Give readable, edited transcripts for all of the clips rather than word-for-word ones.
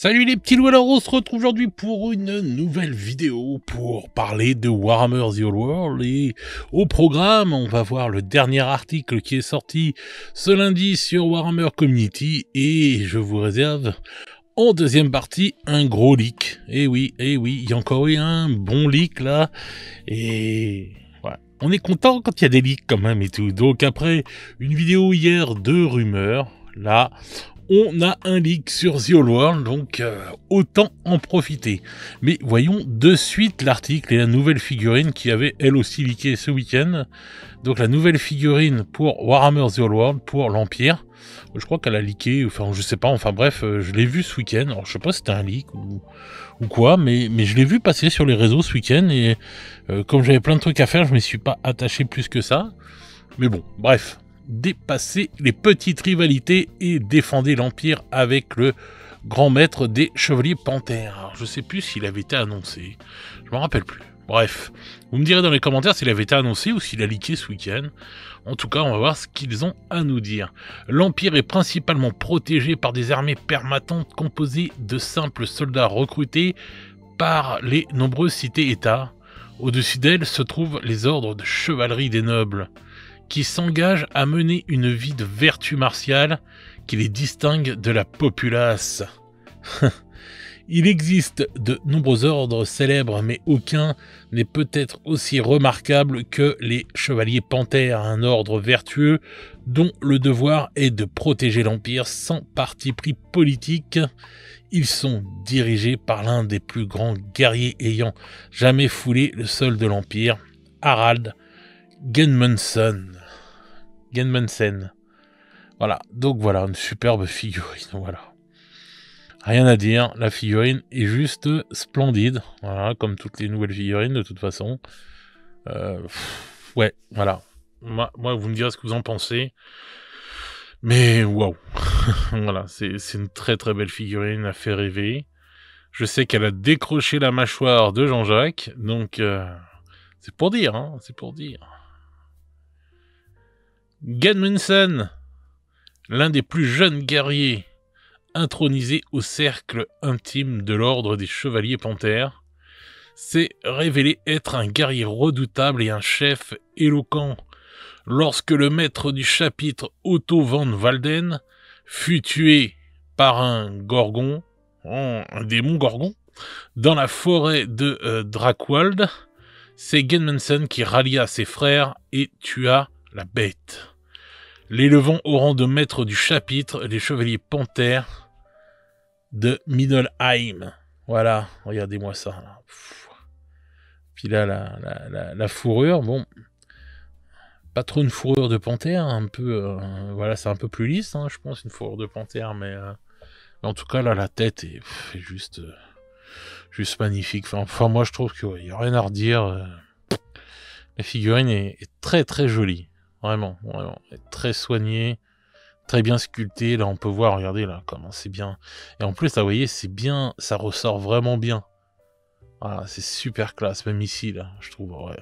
Salut les petits loups, alors on se retrouve aujourd'hui pour une nouvelle vidéo pour parler de Warhammer The Old World. Et au programme, on va voir le dernier article qui est sorti ce lundi sur Warhammer Community, et je vous réserve en deuxième partie un gros leak. Et oui, il y a encore eu un bon leak là, et voilà. On est content quand il y a des leaks quand même et tout. Donc après une vidéo hier de rumeurs, là on a un leak sur The Old World, donc autant en profiter. Mais voyons de suite l'article et la nouvelle figurine qui avait elle aussi leaké ce week-end. Donc la nouvelle figurine pour Warhammer The Old World pour l'Empire. Je crois qu'elle a leaké, enfin je sais pas, enfin bref, je l'ai vu ce week-end. Alors je sais pas si c'était un leak ou quoi, mais je l'ai vu passer sur les réseaux ce week-end, et comme j'avais plein de trucs à faire, je ne m'y suis pas attaché plus que ça. Mais bon, bref. Dépasser les petites rivalités et défendez l'Empire avec le grand maître des Chevaliers Panthères. Alors, je sais plus s'il avait été annoncé, je m'en rappelle plus. Bref, vous me direz dans les commentaires s'il avait été annoncé ou s'il a leaké ce week-end. En tout cas, on va voir ce qu'ils ont à nous dire. L'Empire est principalement protégé par des armées permanentes composées de simples soldats recrutés par les nombreuses cités-États. Au-dessus d'elles se trouvent les ordres de chevalerie des nobles, qui s'engagent à mener une vie de vertu martiale qui les distingue de la populace. Il existe de nombreux ordres célèbres, mais aucun n'est peut-être aussi remarquable que les Chevaliers Panthères, un ordre vertueux dont le devoir est de protéger l'Empire sans parti pris politique. Ils sont dirigés par l'un des plus grands guerriers ayant jamais foulé le sol de l'Empire, Harald Genmunsen. Voilà, donc voilà, une superbe figurine, voilà. Rien à dire, la figurine est juste splendide, voilà, comme toutes les nouvelles figurines de toute façon. Ouais, voilà. Moi, vous me direz ce que vous en pensez. Mais waouh. Voilà, c'est une très très belle figurine, elle fait rêver. Je sais qu'elle a décroché la mâchoire de Jean-Jacques, donc c'est pour dire, hein, c'est pour dire. Genmunsen, l'un des plus jeunes guerriers intronisé au cercle intime de l'ordre des Chevaliers Panthères, s'est révélé être un guerrier redoutable et un chef éloquent. Lorsque le maître du chapitre Otto van Walden fut tué par un gorgon, un démon gorgon, dans la forêt de Drakewald, c'est Genmunsen qui rallia ses frères et tua la bête, l'élevant au rang de maître du chapitre, les Chevaliers Panthères de Middelheim. Voilà, regardez-moi ça. Là. Puis là, la fourrure, bon, pas trop une fourrure de panthère, un peu, voilà, c'est un peu plus lisse, hein, je pense, une fourrure de panthère, mais en tout cas, là, la tête est juste magnifique. Enfin, moi, je trouve qu'il n'y a rien à redire. La figurine est très, très jolie. Vraiment, très soigné, très bien sculpté. Là, on peut voir, regardez là, comment c'est bien. Et en plus, là, vous voyez, c'est bien, ça ressort vraiment bien. Voilà, c'est super classe, même ici, là, je trouve, ouais.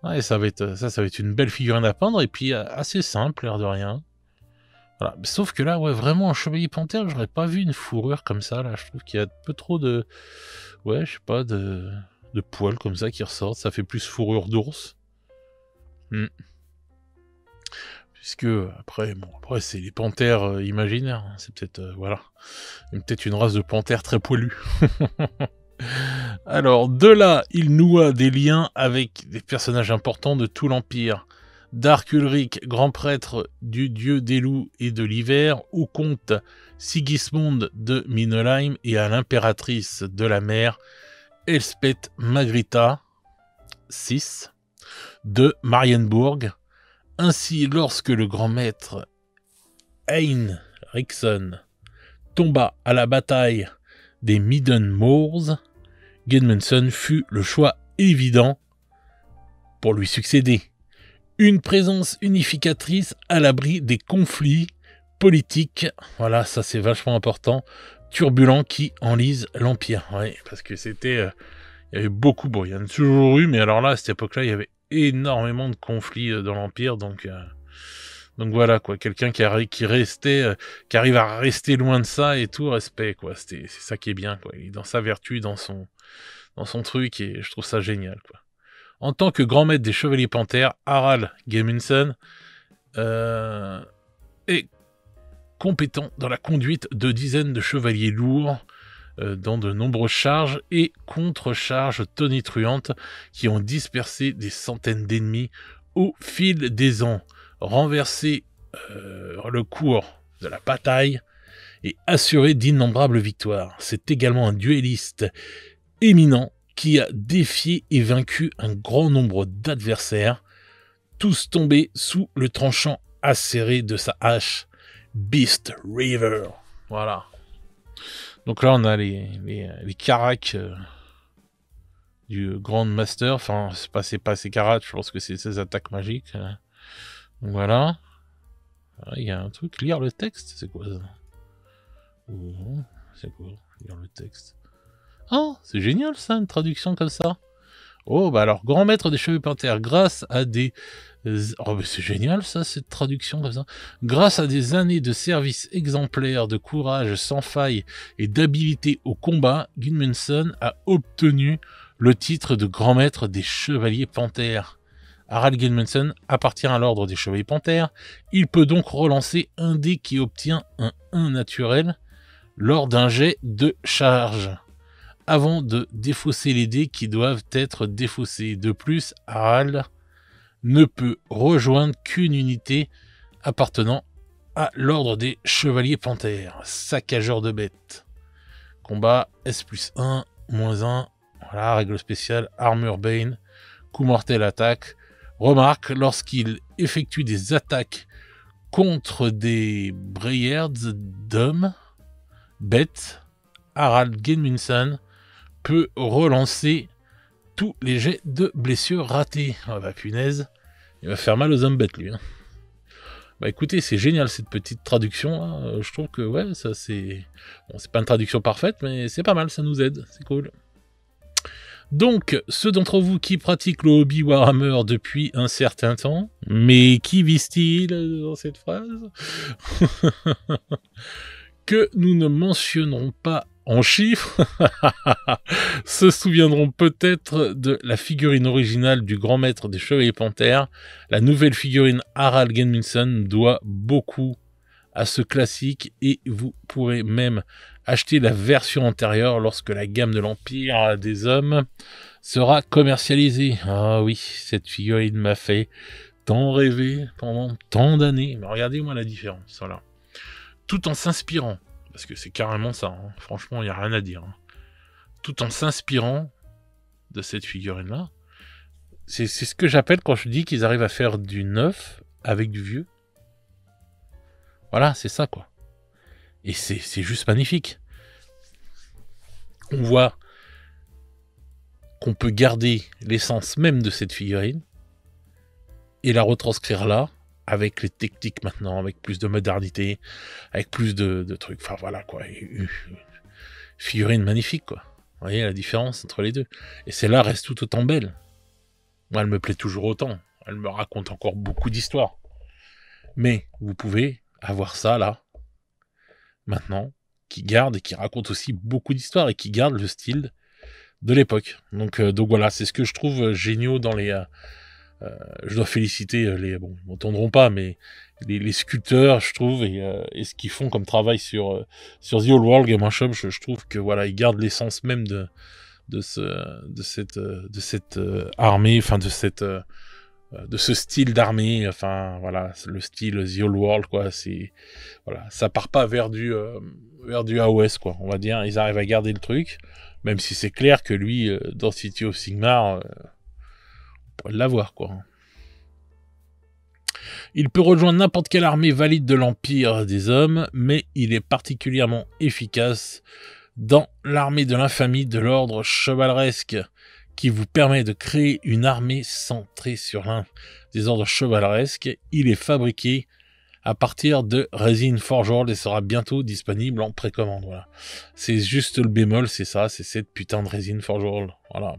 Ouais, ça va être une belle figurine à peindre, et puis assez simple, l'air de rien. Voilà, sauf que là, ouais, vraiment, en Chevalier Panthère, j'aurais pas vu une fourrure comme ça, là. Je trouve qu'il y a un peu trop de, ouais, je sais pas, de poils comme ça qui ressortent. Ça fait plus fourrure d'ours. Puisque après c'est les panthères imaginaires, hein. C'est peut-être voilà, peut-être une race de panthères très poilue. Alors de là, il noua des liens avec des personnages importants de tout l'Empire. Dark Ulrich, grand prêtre du dieu des loups et de l'hiver, au comte Sigismund de Middelheim et à l'impératrice de la mer, Elspeth Margrita VI de Marienburg. Ainsi, lorsque le grand maître Heinrichson tomba à la bataille des Midden Moors, Genmunsen fut le choix évident pour lui succéder. Une présence unificatrice à l'abri des conflits politiques, voilà, ça c'est vachement important, turbulents qui enlisent l'Empire. Oui, parce que c'était, il y avait beaucoup, bon, il y en a toujours eu, mais alors là, à cette époque-là, il y avait énormément de conflits dans l'Empire, donc Donc voilà, quoi, quelqu'un qui arrive à rester loin de ça et tout, respect, quoi. C'est ça qui est bien, quoi. Il est dans sa vertu, dans son truc, et je trouve ça génial, quoi. En tant que grand maître des Chevaliers Panthères, Harald Guðmundsson est compétent dans la conduite de dizaines de chevaliers lourds, dans de nombreuses charges et contre-charges tonitruantes qui ont dispersé des centaines d'ennemis au fil des ans, renversé le cours de la bataille et assuré d'innombrables victoires. C'est également un duelliste éminent qui a défié et vaincu un grand nombre d'adversaires, tous tombés sous le tranchant acéré de sa hache Beast River. Voilà. Donc là, on a les caracs du Grand Master. Enfin, c'est pas ses caracs, je pense que c'est ses attaques magiques. Donc voilà. Il y a un truc, lire le texte, c'est quoi ça? C'est quoi, lire le texte? Oh, c'est génial ça, une traduction comme ça. Oh, bah alors, grand maître des Chevaliers Panthères, grâce à des... Oh, mais c'est génial ça, cette traduction comme ça. Grâce à des années de service exemplaire, de courage sans faille et d'habileté au combat, Guðmundsson a obtenu le titre de grand maître des Chevaliers Panthères. Harald Guðmundsson appartient à l'ordre des Chevaliers Panthères. Il peut donc relancer un dé qui obtient un 1 naturel lors d'un jet de charge, avant de défausser les dés qui doivent être défaussés. De plus, Harald ne peut rejoindre qu'une unité appartenant à l'ordre des Chevaliers Panthères. Saccageur de bêtes. Combat S+1, -1. Voilà, règle spéciale, Armure Bane. Coup mortel attaque. Remarque, lorsqu'il effectue des attaques contre des Briards d'hommes, bêtes, Harald Guðmundsson peut relancer tous les jets de blessures ratés. Ah bah punaise, il va faire mal aux hommes bêtes lui. Hein. Bah écoutez, c'est génial cette petite traduction. Hein. Je trouve que ouais, ça c'est... Bon, c'est pas une traduction parfaite, mais c'est pas mal, ça nous aide, c'est cool. Donc, ceux d'entre vous qui pratiquent le hobby Warhammer depuis un certain temps, mais qui visent-ils dans cette phrase? Que nous ne mentionnerons pas en chiffres, se souviendront peut-être de la figurine originale du grand maître des Chevaliers Panthères. La nouvelle figurine Harald Guðmundsson doit beaucoup à ce classique et vous pourrez même acheter la version antérieure lorsque la gamme de l'Empire des Hommes sera commercialisée. Ah oui, cette figurine m'a fait tant rêver pendant tant d'années. Mais regardez-moi la différence, voilà. Tout en s'inspirant, parce que c'est carrément ça, hein. Franchement, il n'y a rien à dire. Hein. Tout en s'inspirant de cette figurine-là, c'est ce que j'appelle quand je dis qu'ils arrivent à faire du neuf avec du vieux. Voilà, c'est ça, quoi. Et c'est juste magnifique. On voit qu'on peut garder l'essence même de cette figurine et la retranscrire là, avec les techniques maintenant, avec plus de modernité, avec plus de trucs. Enfin, voilà, quoi. Une figurine magnifique, quoi. Vous voyez la différence entre les deux. Et celle-là reste tout autant belle. Moi, elle me plaît toujours autant. Elle me raconte encore beaucoup d'histoires. Mais vous pouvez avoir ça, là, maintenant, qui garde et qui raconte aussi beaucoup d'histoires et qui garde le style de l'époque. Donc voilà, c'est ce que je trouve génial dans les... je dois féliciter les... Bon, ils m'entendront pas, mais les sculpteurs, je trouve, et ce qu'ils font comme travail sur The Old World Game Workshop, je trouve que voilà, ils gardent l'essence même de cette armée, enfin de ce style d'armée, enfin voilà, le style The Old World, quoi. C'est voilà, ça part pas vers du AOS, quoi. On va dire, ils arrivent à garder le truc, même si c'est clair que lui, dans City of Sigmar, on pourrait l'avoir, quoi. Il peut rejoindre n'importe quelle armée valide de l'Empire des Hommes, mais il est particulièrement efficace dans l'armée de l'infamie de l'ordre chevaleresque, qui vous permet de créer une armée centrée sur l'un des ordres chevaleresques. Il est fabriqué à partir de Resin Forgeworld et sera bientôt disponible en précommande. Voilà. C'est juste le bémol, c'est ça, c'est cette putain de Resin Forgeworld. Voilà.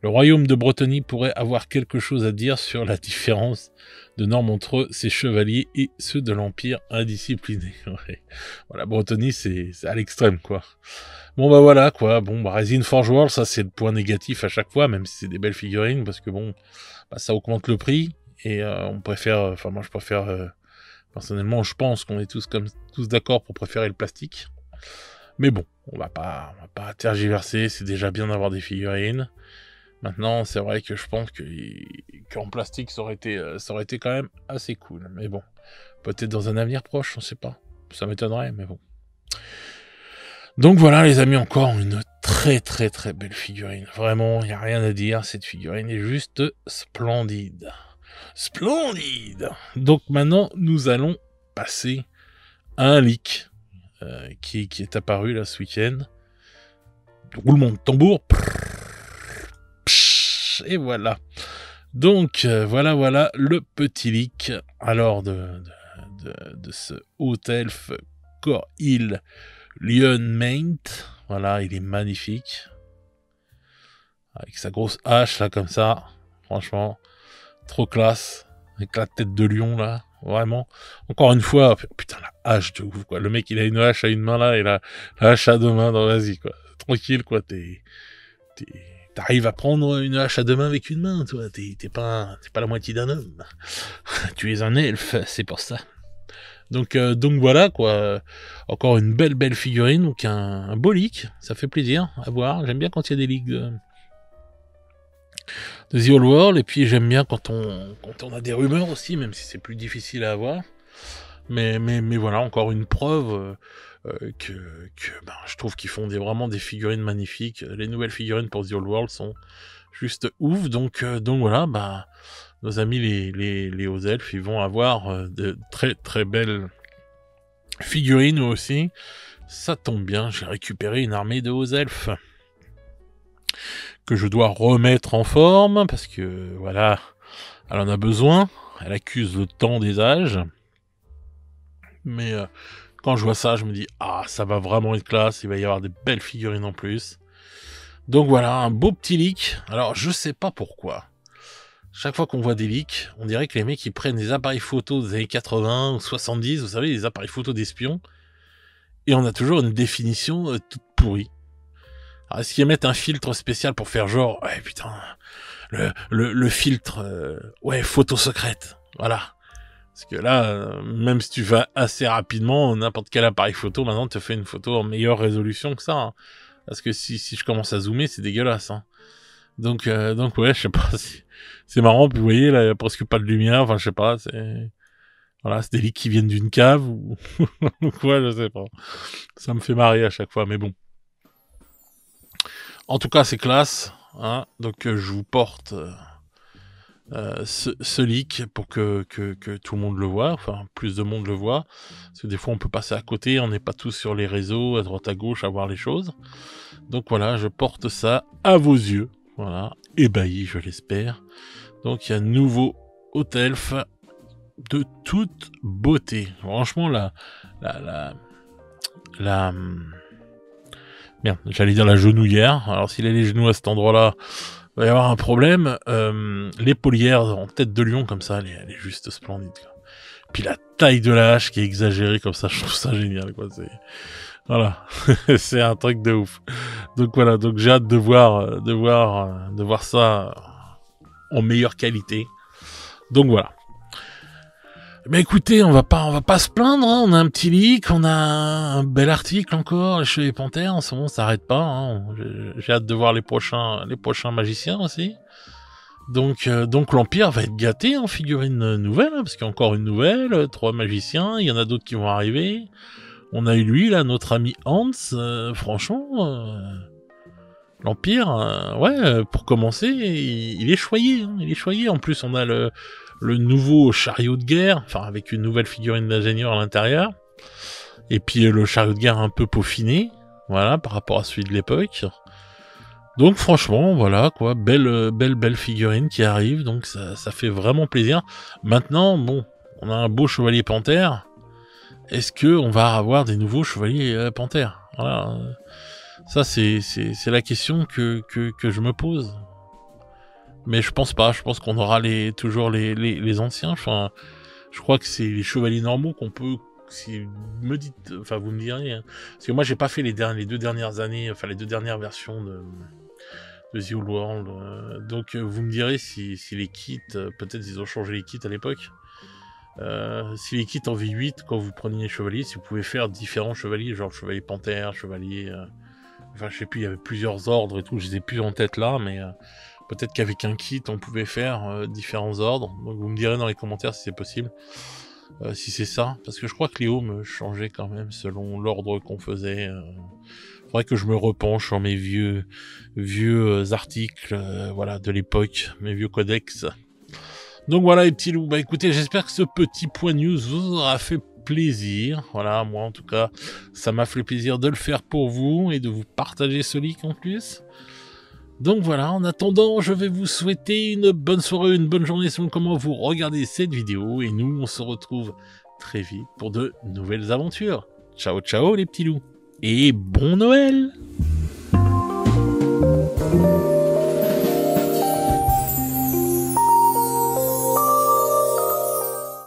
Le royaume de Bretonnie pourrait avoir quelque chose à dire sur la différence de normes entre ses chevaliers et ceux de l'Empire indiscipliné. Ouais. Voilà, Bretonnie, c'est à l'extrême, quoi. Bon, bah voilà, quoi. Bon, bah Resin Forge World, ça, c'est le point négatif à chaque fois, même si c'est des belles figurines, parce que bon, bah, ça augmente le prix, et on préfère, enfin, moi, je préfère, personnellement, je pense qu'on est tous d'accord pour préférer le plastique. Mais bon, on va pas tergiverser, c'est déjà bien d'avoir des figurines. Maintenant, c'est vrai que je pense qu'en plastique, ça aurait été quand même assez cool. Mais bon, peut-être dans un avenir proche, on sait pas. Ça m'étonnerait, mais bon. Donc voilà, les amis, encore une très très très belle figurine. Vraiment, il n'y a rien à dire, cette figurine est juste splendide. Splendide! Donc maintenant, nous allons passer à un leak qui est apparu là ce week-end. Roulement de tambour. Et voilà. Donc, voilà le petit leak. Alors, de ce Haut Elf Core Hill Lion Maint. Voilà, il est magnifique. Avec sa grosse hache, là, comme ça. Franchement, trop classe. Avec la tête de lion, là. Vraiment. Encore une fois, putain, la hache de ouf, quoi. Le mec, il a une hache à une main, là, et la hache à deux mains. Donc, vas-y, quoi. Tranquille, quoi. T'arrives à prendre une hache à deux mains avec une main, toi. T'es pas la moitié d'un homme. Tu es un elfe, c'est pour ça. Donc voilà, quoi. Encore une belle figurine. Donc un beau leak. Ça fait plaisir à voir. J'aime bien quand il y a des leaks de The Old World. Et puis j'aime bien quand on a des rumeurs aussi, même si c'est plus difficile à avoir. Mais voilà, encore une preuve que je trouve qu'ils font vraiment des figurines magnifiques. Les nouvelles figurines pour The Old World sont juste ouf. Donc voilà, nos amis les hauts elfes, ils vont avoir de très très belles figurines aussi. Ça tombe bien, j'ai récupéré une armée de hauts elfes que je dois remettre en forme parce que voilà, elle en a besoin. Elle accuse le temps des âges. Mais quand je vois ça, je me dis, ah, ça va vraiment être classe, il va y avoir des belles figurines en plus. Donc voilà, un beau petit leak. Alors, je sais pas pourquoi. Chaque fois qu'on voit des leaks, on dirait que les mecs, ils prennent des appareils photos des années 80 ou 70, vous savez, des appareils photos d'espions, et on a toujours une définition toute pourrie. Alors, est-ce qu'ils mettent un filtre spécial pour faire genre, ouais, putain, le filtre, ouais, photo secrète, voilà. Parce que là, même si tu vas assez rapidement, n'importe quel appareil photo, maintenant, te fait une photo en meilleure résolution que ça. Hein. Parce que si je commence à zoomer, c'est dégueulasse. Hein. Donc ouais, je sais pas. C'est marrant, puis vous voyez, là, il n'y a presque pas de lumière. Enfin, je sais pas, voilà, c'est des leaks qui viennent d'une cave ou quoi, je sais pas. Ça me fait marrer à chaque fois, mais bon. En tout cas, c'est classe. Hein. Donc, je vous porte... ce leak pour que tout le monde le voit, enfin plus de monde le voit, parce que des fois on peut passer à côté, on n'est pas tous sur les réseaux, à droite à gauche à voir les choses. Donc voilà, je porte ça à vos yeux, voilà, ébahi je l'espère. Donc il y a un nouveau Haut Elf de toute beauté. Franchement merde, j'allais dire la genouillère. Alors s'il a les genoux à cet endroit-là, il va y avoir un problème. L'épaulière en tête de lion comme ça, elle est juste splendide. Quoi. Puis la taille de la hache qui est exagérée comme ça, je trouve ça génial. Quoi. Voilà, c'est un truc de ouf. Donc voilà, donc j'ai hâte de voir ça en meilleure qualité. Donc voilà. Mais écoutez, on va pas se plaindre, hein. On a un petit leak, on a un bel article encore, les Chevaliers Panthères, en ce moment ça s'arrête pas, hein. J'ai hâte de voir les prochains magiciens aussi. Donc l'Empire va être gâté en figurine nouvelle, hein, parce qu'il y a encore une nouvelle, 3 magiciens, il y en a d'autres qui vont arriver. On a eu lui, là, notre ami Hans, franchement, l'Empire, ouais, pour commencer, il est choyé, hein, il est choyé. En plus, on a le nouveau chariot de guerre, enfin avec une nouvelle figurine d'ingénieur à l'intérieur, et puis le chariot de guerre un peu peaufiné, voilà, par rapport à celui de l'époque. Donc franchement, voilà quoi, belle figurine qui arrive, donc ça fait vraiment plaisir. Maintenant, bon, on a un beau chevalier panthère. Est-ce que on va avoir des nouveaux chevaliers panthères? Voilà, ça c'est la question que je me pose. Mais je pense pas, je pense qu'on aura toujours les anciens. Enfin, je crois que c'est les chevaliers normaux qu'on peut... Si me dites, enfin vous me direz, hein. Parce que moi j'ai pas fait les 2 dernières années, enfin les 2 dernières versions de The Old World, donc vous me direz si les kits, peut-être ils ont changé les kits à l'époque. Si les kits en V8, quand vous preniez les chevaliers, si vous pouvez faire différents chevaliers, genre chevalier panthère, chevalier... enfin je sais plus, il y avait plusieurs ordres et tout, je les ai plus en tête là, mais peut-être qu'avec un kit on pouvait faire différents ordres. Donc vous me direz dans les commentaires si c'est possible. Si c'est ça, parce que je crois que les homes changeaient quand même selon l'ordre qu'on faisait. Faudrait que je me repenche sur mes vieux articles, voilà, de l'époque, mes vieux codex. Donc voilà les petits loups, bah écoutez, j'espère que ce petit point news vous aura fait plaisir. Voilà, moi en tout cas, ça m'a fait plaisir de le faire pour vous et de vous partager ce leak en plus. Donc voilà, en attendant, je vais vous souhaiter une bonne soirée, une bonne journée selon comment vous regardez cette vidéo. Et nous, on se retrouve très vite pour de nouvelles aventures. Ciao, ciao les petits loups. Et bon Noël!